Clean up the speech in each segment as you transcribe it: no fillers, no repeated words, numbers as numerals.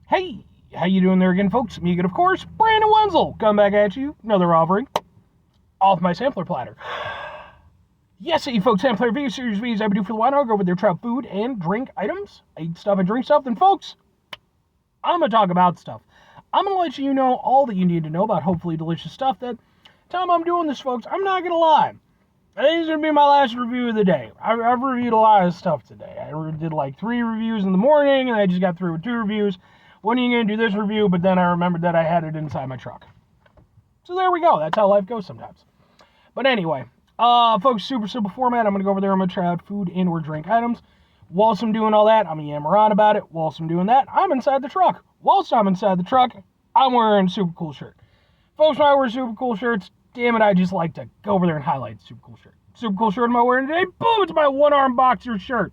Hey, how you doing there again, folks? Me again, of course, Brandon Wenzel, come back at you, another offering off my sampler platter. Yes, hey folks, sampler review series V's I do for the wine. I'll go over their trout food and drink items. I eat stuff and drink stuff. Then, folks, I'm gonna talk about stuff. I'm gonna let you know all that you need to know about hopefully delicious stuff. That time I'm doing this, folks, I'm not gonna lie. I think it's gonna be my last review of the day. I've reviewed a lot of stuff today. I did like 3 reviews in the morning, and I just got through with 2 reviews. When are you going to do this review? But then I remembered that I had it inside my truck. So there we go. That's how life goes sometimes. But anyway, folks, super simple format. I'm going to go over there. I'm going to try out food and or drink items. Whilst I'm doing all that, I'm going to yammer on about it. Whilst I'm doing that, I'm inside the truck. Whilst I'm inside the truck, I'm wearing a super cool shirt. Folks, when I wear super cool shirts, damn it, I just like to go over there and highlight super cool shirt. Super cool shirt am I wearing today? Boom, it's my one-arm boxer shirt.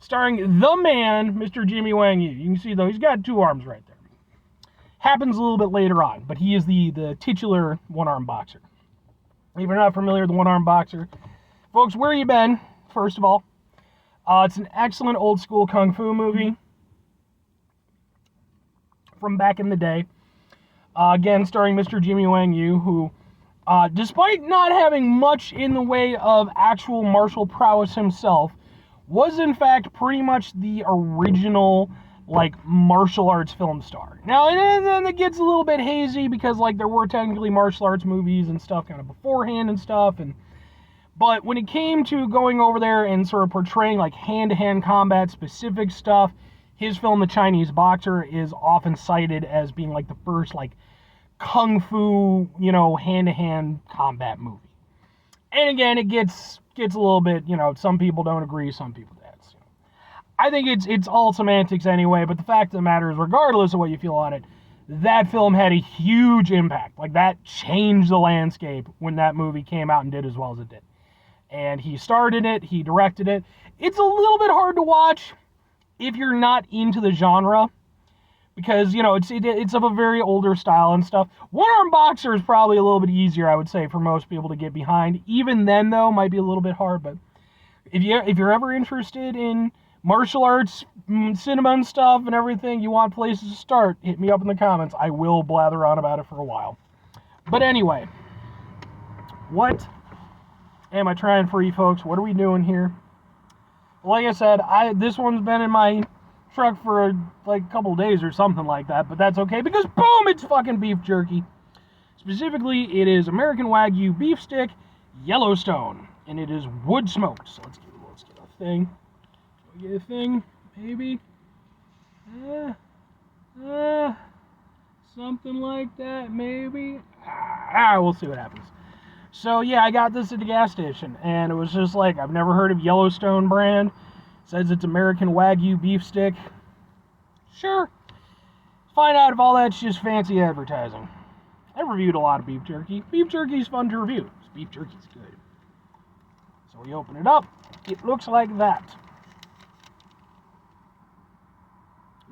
Starring the man, Mr. Jimmy Wagyu. You can see, though, he's got 2 arms right there. Happens a little bit later on, but he is the titular one-arm boxer. If you're not familiar with the one-arm boxer, folks, where you been, first of all? It's an excellent old-school kung fu movie from back in the day. Again, starring Mr. Jimmy Wagyu, who, despite not having much in the way of actual martial prowess himself, was in fact pretty much the original, like, martial arts film star. Now, and then it gets a little bit hazy because, like, there were technically martial arts movies and stuff kind of beforehand and stuff, but when it came to going over there and sort of portraying, like, hand-to-hand combat specific stuff, his film, The Chinese Boxer, is often cited as being, like, the first, like, kung fu, hand-to-hand combat movie. And again, it gets a little bit, some people don't agree, some people do. I think it's all semantics anyway, but the fact of the matter is, regardless of what you feel on it, that film had a huge impact. Like, that changed the landscape when that movie came out and did as well as it did. And he starred in it, he directed it. It's a little bit hard to watch if you're not into the genre, because, it's of a very older style and stuff. One-arm boxer is probably a little bit easier, I would say, for most people to get behind. Even then, though, might be a little bit hard, but if you're ever interested in martial arts, cinema and stuff and everything, you want places to start, hit me up in the comments. I will blather on about it for a while. But anyway, what am I trying for you folks? What are we doing here? Like I said, this one's been in my truck for like a couple days or something like that, but that's okay because boom, it's fucking beef jerky. Specifically, it is American Wagyu beef stick, Yellowstone, and it is wood smoked. So let's get a thing. Get a thing, maybe. Something like that, maybe. We'll see what happens. So yeah, I got this at the gas station, and it was just like, I've never heard of Yellowstone brand. It says it's American Wagyu beef stick. Sure. Find out if all that's just fancy advertising. I reviewed a lot of beef jerky. Beef jerky is fun to review. Beef jerky's good. So we open it up. It looks like that.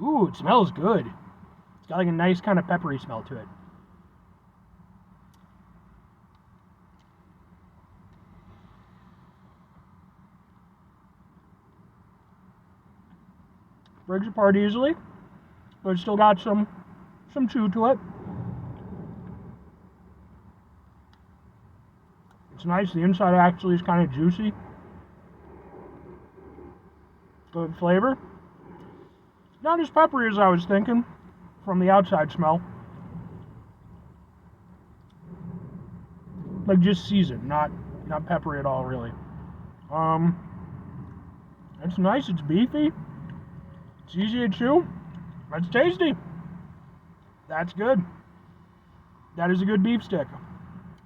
Ooh, it smells good. It's got like a nice kind of peppery smell to it. Breaks apart easily, but it's still got some chew to it. It's nice. The inside actually is kind of juicy. Good flavor. Not as peppery as I was thinking from the outside smell. Like just seasoned, not peppery at all, really. It's nice. It's beefy. It's easy to chew. It's tasty. That's good. That is a good beef stick.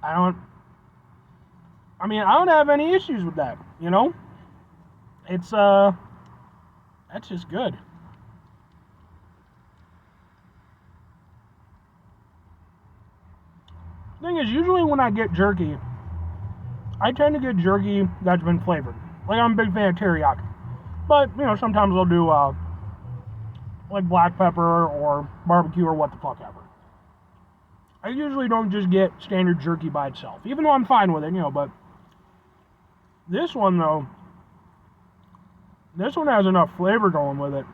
I don't have any issues with that, It's, that's just good. The thing is, usually when I get jerky, I tend to get jerky that's been flavored. Like, I'm a big fan of teriyaki. But, sometimes I'll do, like black pepper or barbecue or what the fuck ever. I usually don't just get standard jerky by itself, even though I'm fine with it, but this one, though, this one has enough flavor going with it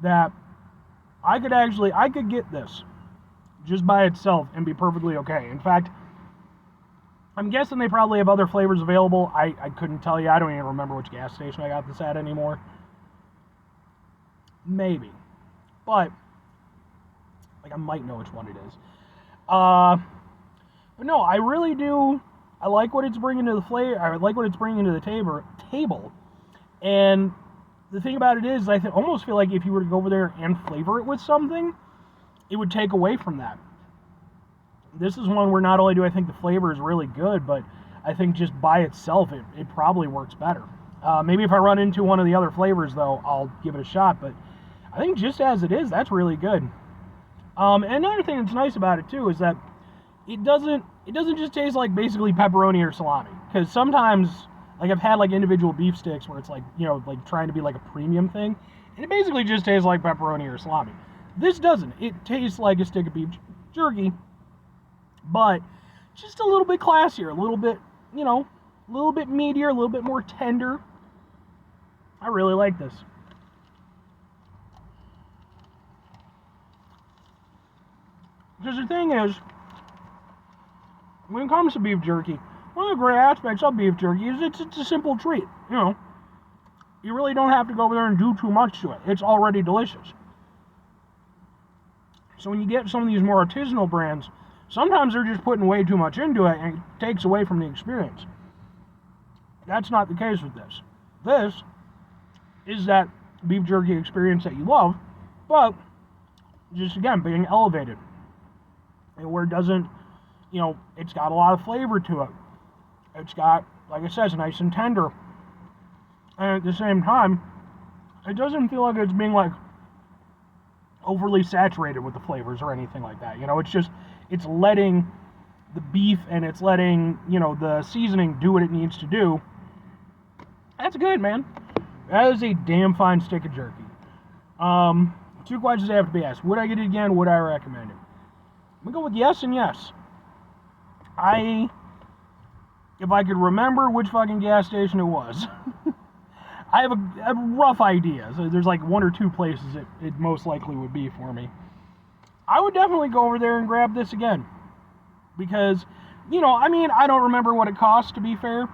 that I could get this just by itself and be perfectly okay. In fact, I'm guessing they probably have other flavors available. I couldn't tell you. I don't even remember which gas station I got this at anymore. Maybe. But, like, I might know which one it is. But no, I really do. I like what it's bringing to the flavor. I like what it's bringing to the table. And the thing about it is, I almost feel like if you were to go over there and flavor it with something, it would take away from that. This is one where not only do I think the flavor is really good, but I think just by itself, it probably works better. Maybe if I run into one of the other flavors, though, I'll give it a shot. But I think just as it is, that's really good. And another thing that's nice about it, too, is that it doesn't just taste like basically pepperoni or salami. Because sometimes, like, I've had, like, individual beef sticks where it's, like, you know, like, trying to be, like, a premium thing. And it basically just tastes like pepperoni or salami. This doesn't. It tastes like a stick of beef jerky, but just a little bit classier, a little bit, you know, a little bit meatier, a little bit more tender. I really like this. Because the thing is, when it comes to beef jerky, one of the great aspects of beef jerky is it's a simple treat. You know, you really don't have to go over there and do too much to it. It's already delicious. So when you get some of these more artisanal brands, sometimes they're just putting way too much into it and it takes away from the experience. That's not the case with this. This is that beef jerky experience that you love, but just again, being elevated. Where it doesn't, you know, it's got a lot of flavor to it. It's got, like I said, it's nice and tender. And at the same time, it doesn't feel like it's being, like, overly saturated with the flavors or anything like that. You know, it's just, it's letting the beef and it's letting, you know, the seasoning do what it needs to do. That's good, man. That is a damn fine stick of jerky. 2 questions have to be asked. Would I get it again? Would I recommend it? I'm going to go with yes and yes. If I could remember which fucking gas station it was, I have a rough idea. So there's like 1 or 2 places it most likely would be for me. I would definitely go over there and grab this again. Because, you know, I mean, I don't remember what it costs, to be fair.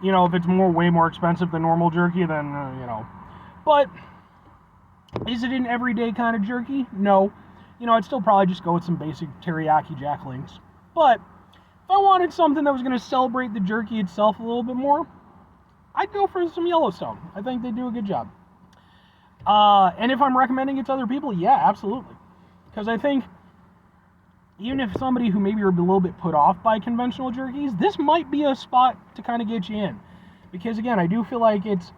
You know, if it's way more expensive than normal jerky, then, you know. But, is it an everyday kind of jerky? No. You know, I'd still probably just go with some basic teriyaki Jack Links. But, if I wanted something that was going to celebrate the jerky itself a little bit more, I'd go for some Yellowstone. I think they do a good job. And if I'm recommending it to other people, yeah, absolutely. Because I think, even if somebody who maybe are a little bit put off by conventional jerkies, this might be a spot to kind of get you in. Because again, I do feel like it's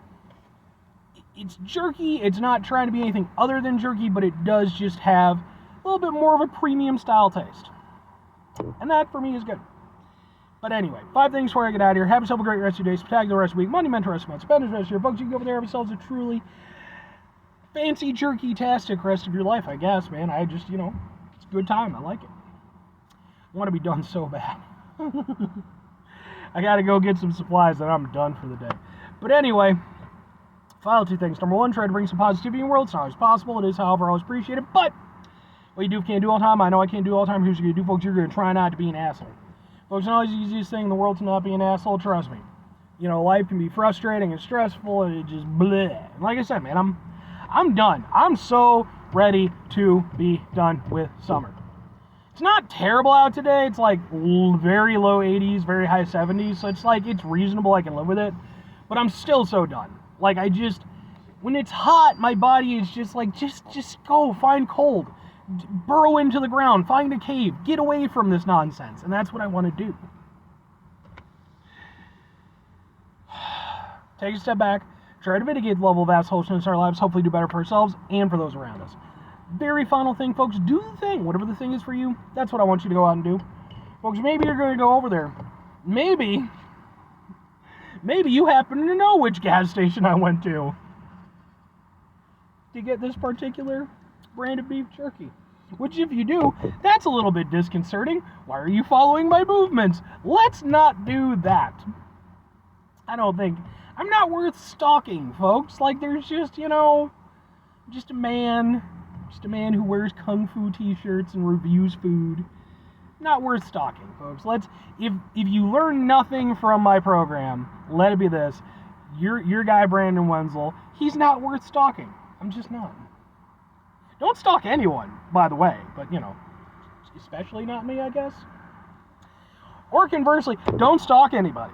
jerky, it's not trying to be anything other than jerky, but it does just have a little bit more of a premium style taste. And that, for me, is good. But anyway, 5 things before I get out of here. Have yourself a great rest of your day. Spectacular rest of the week. Monday, mental rest of the month. Spend the rest of your folks. You can go over there, have yourselves a truly fancy jerky-tastic rest of your life, I guess, man. I just, you know, it's a good time. I like it. I want to be done so bad. I gotta go get some supplies and I'm done for the day. But anyway, final 2 things. Number 1, try to bring some positivity in the world. It's not always possible. It is, however, always appreciated. But what you do can't do all the time. I know I can't do all the time. Here's what you're gonna do, folks. You're gonna try not to be an asshole. Folks, it's not always the easiest thing in the world to not be an asshole. Trust me. You know, life can be frustrating and stressful and it just bleh. And like I said, man, I'm done. I'm so ready to be done with summer. It's not terrible out today. It's like very low 80s, very high 70s. So it's like, it's reasonable. I can live with it. But I'm still so done. Like, when it's hot, my body is just like, just go find cold. Burrow into the ground. Find a cave. Get away from this nonsense. And that's what I want to do. Take a step back. Try to mitigate the level of assholeness in our lives. Hopefully do better for ourselves and for those around us. Very final thing, folks, do the thing. Whatever the thing is for you, that's what I want you to go out and do. Folks, maybe you're going to go over there. Maybe you happen to know which gas station I went to get this particular brand of beef jerky. Which, if you do, that's a little bit disconcerting. Why are you following my movements? Let's not do that. I'm not worth stalking, folks. Like, there's just, you know, just a man who wears kung fu t-shirts and reviews food. Not worth stalking, folks. If you learn nothing from my program, let it be this. Your guy Brandon Wenzel, he's not worth stalking. I'm just not. Don't stalk anyone, by the way, but you know, especially not me, I guess. Or conversely, don't stalk anybody.